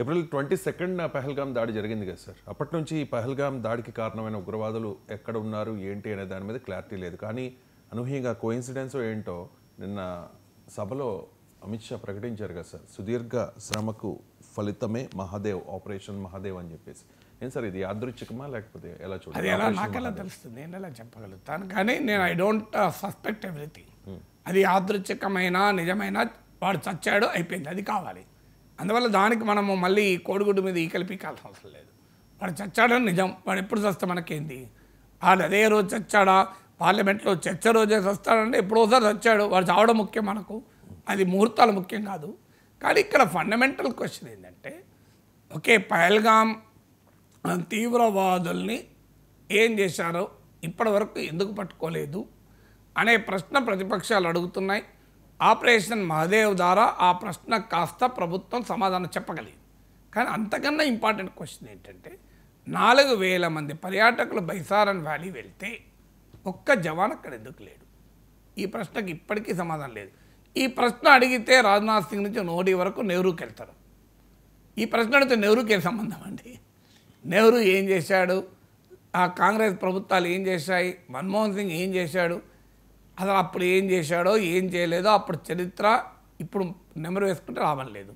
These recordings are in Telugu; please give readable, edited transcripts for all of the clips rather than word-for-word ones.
ఏప్రిల్ 22న పహల్గామ్ దాడి జరిగింది కదా సార్. అప్పటి నుంచి ఈ పహల్గామ్ దాడికి కారణమైన ఉగ్రవాదులు ఎక్కడ ఉన్నారు ఏంటి అనే దాని మీద క్లారిటీ లేదు. కానీ అనూహ్యంగా కోఇన్సిడెన్స్ ఏంటో నిన్న సభలో అమిత్ షా ప్రకటించారు కదా సార్, సుదీర్ఘ శ్రమకు ఫలితమే మహాదేవ్, ఆపరేషన్ మహాదేవ్ అని చెప్పేసి. ఏం సార్ ఇది యాదృచ్ఛికమా లేకపోతే ఎలా చూడాలి? అది ఎలా నాకెలా తెలుస్తుంది, నేను ఎలా చెప్పగలుగుతాను? కానీ నేను ఐ డోంట్ సస్పెక్ట్ ఎవ్రీథింగ్. అది యాదృచ్ఛికమైన నిజమైన వాడు చచ్చాడు అయిపోయింది, అది కావాలి. అందువల్ల దానికి మనము మళ్ళీ కోడిగుడ్డు మీద ఈకలు పీకాల్సిన అవసరం లేదు. వాడు చచ్చాడని నిజం, వాడు ఎప్పుడు చస్తే మనకేంది? వాడు అదే రోజు చచ్చాడా, పార్లమెంట్లో చర్చ రోజే చస్తాడంటే ఎప్పుడోసారి చచ్చాడు, వాడు చావడం ముఖ్యం మనకు, అది ముహూర్తాలు ముఖ్యం కాదు. కానీ ఇక్కడ ఫండమెంటల్ క్వశ్చన్ ఏంటంటే, ఓకే పహల్గామ్ తీవ్రవాదుల్ని ఏం చేశారో ఇప్పటివరకు ఎందుకు పట్టుకోలేదు అనే ప్రశ్న ప్రతిపక్షాలు అడుగుతున్నాయి. ఆపరేషన్ మహాదేవ్ ద్వారా ఆ ప్రశ్న కాస్త ప్రభుత్వం సమాధానం చెప్పగలిగింది. కానీ అంతకన్నా ఇంపార్టెంట్ క్వశ్చన్ ఏంటంటే, 4,000 మంది పర్యాటకులు బైసారన్ వ్యాలీ వెళ్తే ఒక్క జవాన్ అక్కడ ఎందుకు లేడు? ఈ ప్రశ్నకి ఇప్పటికీ సమాధానం లేదు. ఈ ప్రశ్న అడిగితే రాజ్నాథ్ సింగ్ నుంచి మోడీ వరకు నెహ్రూకి వెళ్తారు. ఈ ప్రశ్న అడిగితే నెహ్రూకి ఏం సంబంధం అండి? నెహ్రూ ఏం చేశాడు, ఆ కాంగ్రెస్ ప్రభుత్వాలు ఏం చేశాయి, మన్మోహన్ సింగ్ ఏం చేశాడు, అసలు అప్పుడు ఏం చేశాడో ఏం చేయలేదో అప్పుడు చరిత్ర ఇప్పుడు నెమరు వేసుకుంటే లాభం లేదు.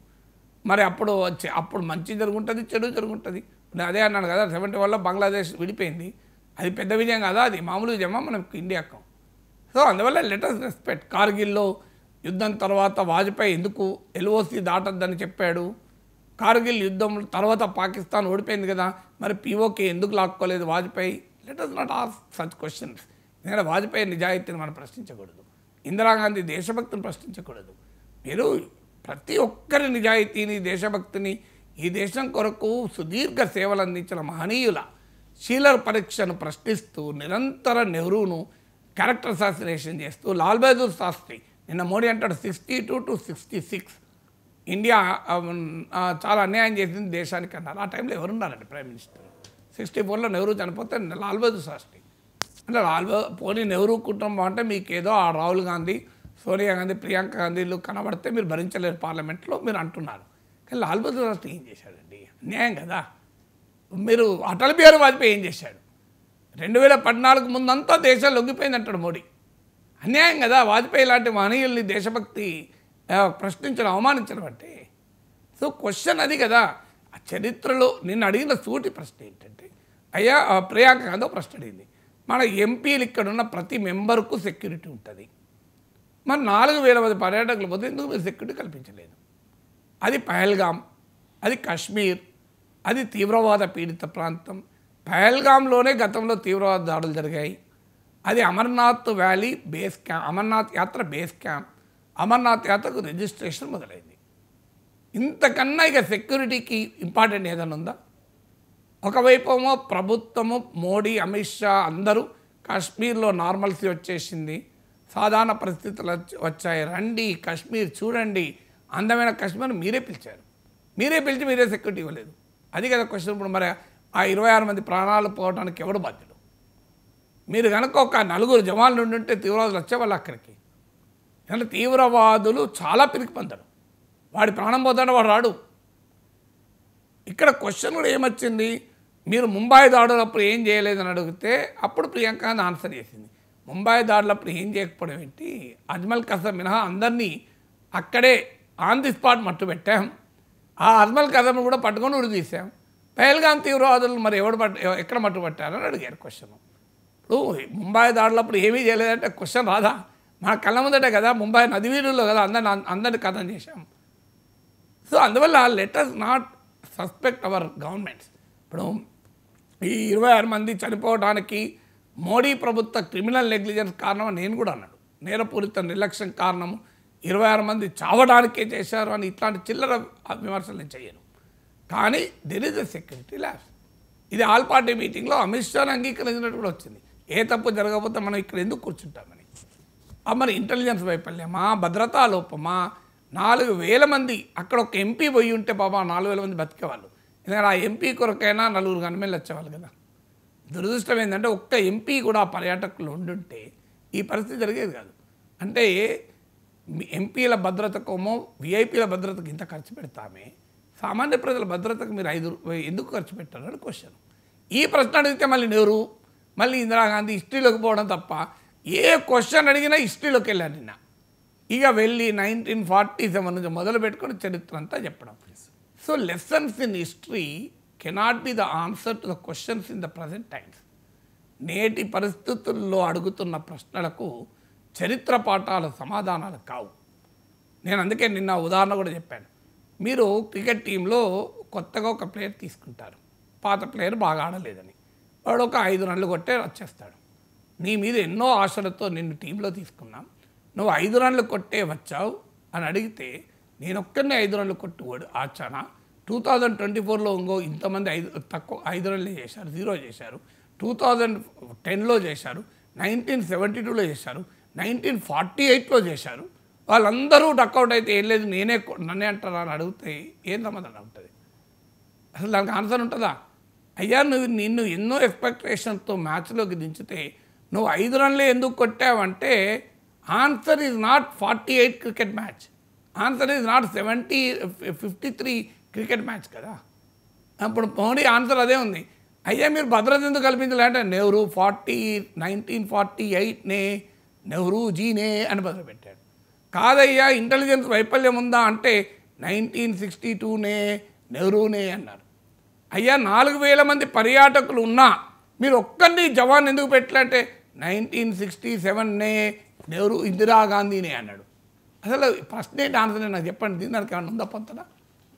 మరి అప్పుడు మంచి జరుగుంటుంది, చెడు జరుగుంటుంది. నేను అదే అన్నాను కదా, 71లో బంగ్లాదేశ్ విడిపోయింది, అది పెద్ద విజయం కదా, అది మామూలు విజయమా మనకు ఇండియాకు? సో అందువల్ల లెటర్స్ రెస్పెక్ట్. కార్గిల్లో యుద్ధం తర్వాత వాజ్పేయి ఎందుకు ఎల్ఓసి దాటద్దని చెప్పాడు? కార్గిల్ యుద్ధం తర్వాత పాకిస్తాన్ ఓడిపోయింది కదా, మరి పీఓకే ఎందుకు లాక్కోలేదు Vajpayee? Let us not ask such questions. ఎందుకంటే వాజ్పేయి నిజాయితీని మనం ప్రశ్నించకూడదు, ఇందిరాగాంధీ దేశభక్తిని ప్రశ్నించకూడదు. మీరు ప్రతి ఒక్కరి నిజాయితీని, దేశభక్తిని, ఈ దేశం కొరకు సుదీర్ఘ సేవలు అందించిన మహనీయుల శీలర్ పరీక్షను ప్రశ్నిస్తూ నిరంతర నెహ్రూను క్యారెక్టర్ అసాసినేషన్ చేస్తూ, లాల్ బహదూర్ శాస్త్రి నిన్న మోడీ అంటాడు 62 to 66 ఇండియా చాలా అన్యాయం చేసింది దేశానికి అన్నారు. ఆ టైంలో ఎవరున్నారండి ప్రైమ్ మినిస్టర్? 64లో నెహ్రూ చనిపోతే లాల్ బహదూర్ శాస్త్రి అంటే పోనీ నెహ్రూ కుటుంబం అంటే మీకేదో ఆ రాహుల్ గాంధీ, సోనియా గాంధీ, ప్రియాంక గాంధీలు కనబడితే మీరు భరించలేరు పార్లమెంట్లో మీరు అంటున్నారు. కానీ లాల్ బహదూర్ శాస్త్రి ఏం చేశాడండి? అన్యాయం కదా. మీరు అటల్ బిహారీ వాజ్పేయి ఏం చేశాడు? 2014 ముందంతా దేశం లొంగిపోయింది అంటాడు మోడీ. అన్యాయం కదా. వాజ్పేయి లాంటి మహనీయుల్ని దేశభక్తి ప్రశ్నించడం, అవమానించడం అంటే. సో క్వశ్చన్ అది కదా. ఆ చరిత్రలో నిన్ను అడిగిన సూటి ప్రశ్న ఏంటంటే, అయ్యా ప్రియాంక గాంధీ ప్రశ్న అడిగింది, మన ఎంపీలు ఇక్కడ ఉన్న ప్రతి మెంబర్కు సెక్యూరిటీ ఉంటుంది, మరి 4,000 మంది పర్యాటకులు పోతే ఎందుకు మీరు సెక్యూరిటీ కల్పించలేదు? అది పహల్గామ్, అది కాశ్మీర్, అది తీవ్రవాద పీడిత ప్రాంతం. పహల్గామ్లోనే గతంలో తీవ్రవాద దాడులు జరిగాయి. అది Amarnath valley base camp, Amarnath యాత్ర బేస్ క్యాంప్, అమర్నాథ్ యాత్రకు రిజిస్ట్రేషన్ మొదలైంది. ఇంతకన్నా ఇక సెక్యూరిటీకి ఇంపార్టెంట్ ఏదైనా ఉందా? ఒకవైపు ప్రభుత్వము, మోడీ, అమిత్ షా అందరూ కాశ్మీర్లో నార్మల్సీ వచ్చేసింది, సాధారణ పరిస్థితులు వచ్చాయి, రండి కాశ్మీర్ చూడండి, అందమైన కాశ్మీర్ మీరే పిలిచారు, మీరే పిలిచి మీరే సెక్యూరిటీ ఇవ్వలేదు. అది కదా క్వశ్చన్. ఇప్పుడు మరి ఆ 26 మంది ప్రాణాలు పోవడానికి ఎవడు బాధ్యుడు? మీరు కనుక ఒక 4 జవాన్లు ఉండుంటే తీవ్రవాదులు వచ్చేవాళ్ళు అక్కడికి. ఎందుకంటే తీవ్రవాదులు చాలా పిరికి పొందారు, వాడి ప్రాణం పోతాడు, వాడు రాడు. ఇక్కడ క్వశ్చన్ కూడా ఏమొచ్చింది, మీరు ముంబై దాడులప్పుడు ఏం చేయలేదని అడిగితే అప్పుడు ప్రియాంక గాంధీ ఆన్సర్ చేసింది, ముంబై దాడులప్పుడు ఏం చేయకపోవడం ఏంటి, అజ్మల్ కసమ్ మినహా అందరినీ అక్కడే ఆన్ ది స్పాట్ మట్టు పెట్టాం, ఆ అజ్మల్ కసమ్ను కూడా పట్టుకొని ఉరి తీసాం, పహల్గామ్ తీవ్రవాదులు మరి ఎక్కడ మట్టు పట్టారని అడిగారు క్వశ్చన్. ఇప్పుడు ముంబై దాడులప్పుడు ఏమీ చేయలేదంటే క్వశ్చన్ రాదా? మన కళ్ళ ముందటే కదా, ముంబై నది వీధుల్లో కదా అందరిని కథం చేశాం. సో అందువల్ల letters not suspect our governments. ఇప్పుడు ఈ 26 మంది చనిపోవడానికి మోడీ ప్రభుత్వ క్రిమినల్ నెగ్లిజెన్స్ కారణం నేను కూడా అన్నాడు, నేరపూరిత నిర్లక్ష్యం కారణము, 26 మంది చావడానికే చేశారు అని ఇట్లాంటి చిల్లర విమర్శలు నేను చేయను. కానీ there is a security labs. ఇది ఆల్ పార్టీ మీటింగ్లో అమిత్ షాని అంగీకరించినట్టు కూడా వచ్చింది. ఏ తప్పు జరగకపోతే మనం ఇక్కడ ఎందుకు కూర్చుంటామని. మరి ఇంటెలిజెన్స్ వైఫల్యమా, భద్రతా లోపమా? 4,000 మంది అక్కడ ఒక ఎంపీ పోయి ఉంటే పాప 4,000 మంది బతికేవాళ్ళు. ఎందుకంటే ఆ ఎంపీ కొరకైనా 4 గన్మెన్లు వచ్చేవాళ్ళు కదా. దురదృష్టం ఏంటంటే ఒక్క ఎంపీ కూడా పర్యాటకులు ఉండుంటే ఈ పరిస్థితి జరిగేది కాదు. అంటే ఎంపీల భద్రతకోమో విఐపీల భద్రతకు ఇంత ఖర్చు పెడతామే, సామాన్య ప్రజల భద్రతకు మీరు 5 ఎందుకు ఖర్చు పెట్టారు అని క్వశ్చన్. ఈ ప్రశ్న అడిగితే మళ్ళీ నెహ్రూ, మళ్ళీ ఇందిరాగాంధీ హిస్టరీలోకి పోవడం తప్ప ఏ క్వశ్చన్ అడిగినా హిస్టరీలోకి వెళ్ళాను నిన్న. ఇక వెళ్ళి 1947 నుంచి మొదలు పెట్టుకుని చరిత్ర అంతా చెప్పడం. So lessons in history cannot be the answer to the questions in the present times. నేటి పరిస్థితుల్లో అడుగుతున్న ప్రశ్నలకు చరిత్ర పాఠాల సమాధానాలు కావు. నేను అందుకే నిన్న ఉదాహరణ కూడా చెప్పాను. మీరు క్రికెట్ టీంలో కొత్తగా ఒక ప్లేయర్ తీసుకుంటారు, పాత ప్లేయర్ బాగా ఆడలేదని, వాడు ఒక 5 రన్లు కొట్టే వచ్చేస్తాడు. నీ మీద ఎన్నో ఆశలతో నిన్ను టీంలో తీసుకున్నాం, నువ్వు 5 రన్లు కొట్టే వచ్చావు అని అడిగితే నేను ఒక్కరినే 5 రన్లు కొట్టి ఆచానా, 2024లో ఇంకో ఇంతమంది 5 రన్లు చేశారు, 0 చేశారు, 2010లో చేశారు, 1972లో చేశారు, 1948లో చేశారు. వాళ్ళందరూ డక్అవుట్ అయితే ఏం లేదు నన్నే అంటారా అని అడిగితే ఏం సమాధానం ఉంటుంది? అసలు దానికి ఆన్సర్ ఉంటుందా? అయ్యా నిన్ను ఎన్నో ఎక్స్పెక్టేషన్తో మ్యాచ్లోకి దించితే నువ్వు 5 రన్లే ఎందుకు కొట్టావంటే answer is not 48 cricket match, answer is not 53 cricket match కదా. అప్పుడు మోడీ ఆన్సర్ అదే ఉంది. అయ్యా మీరు భద్రత ఎందుకు కల్పించలేంటే నెహ్రూ 1948నే నెహ్రూజీనే అని మొదలుపెట్టాడు. కాదయ్యా ఇంటెలిజెన్స్ వైఫల్యం ఉందా అంటే 1962నే నెహ్రూనే అన్నారు. అయ్యా 4000 మంది పర్యాటకులు ఉన్నా మీరు ఒక్కరిని జవాన్ ఎందుకు పెట్టాలంటే 1967నే నెహ్రూ ఇందిరాగాంధీనే అన్నాడు. అసలు ఫస్ట్ డేట్ ఆన్సర్ నాకు చెప్పండి, దానికి ఏమన్నా ఉందా పొంతనా?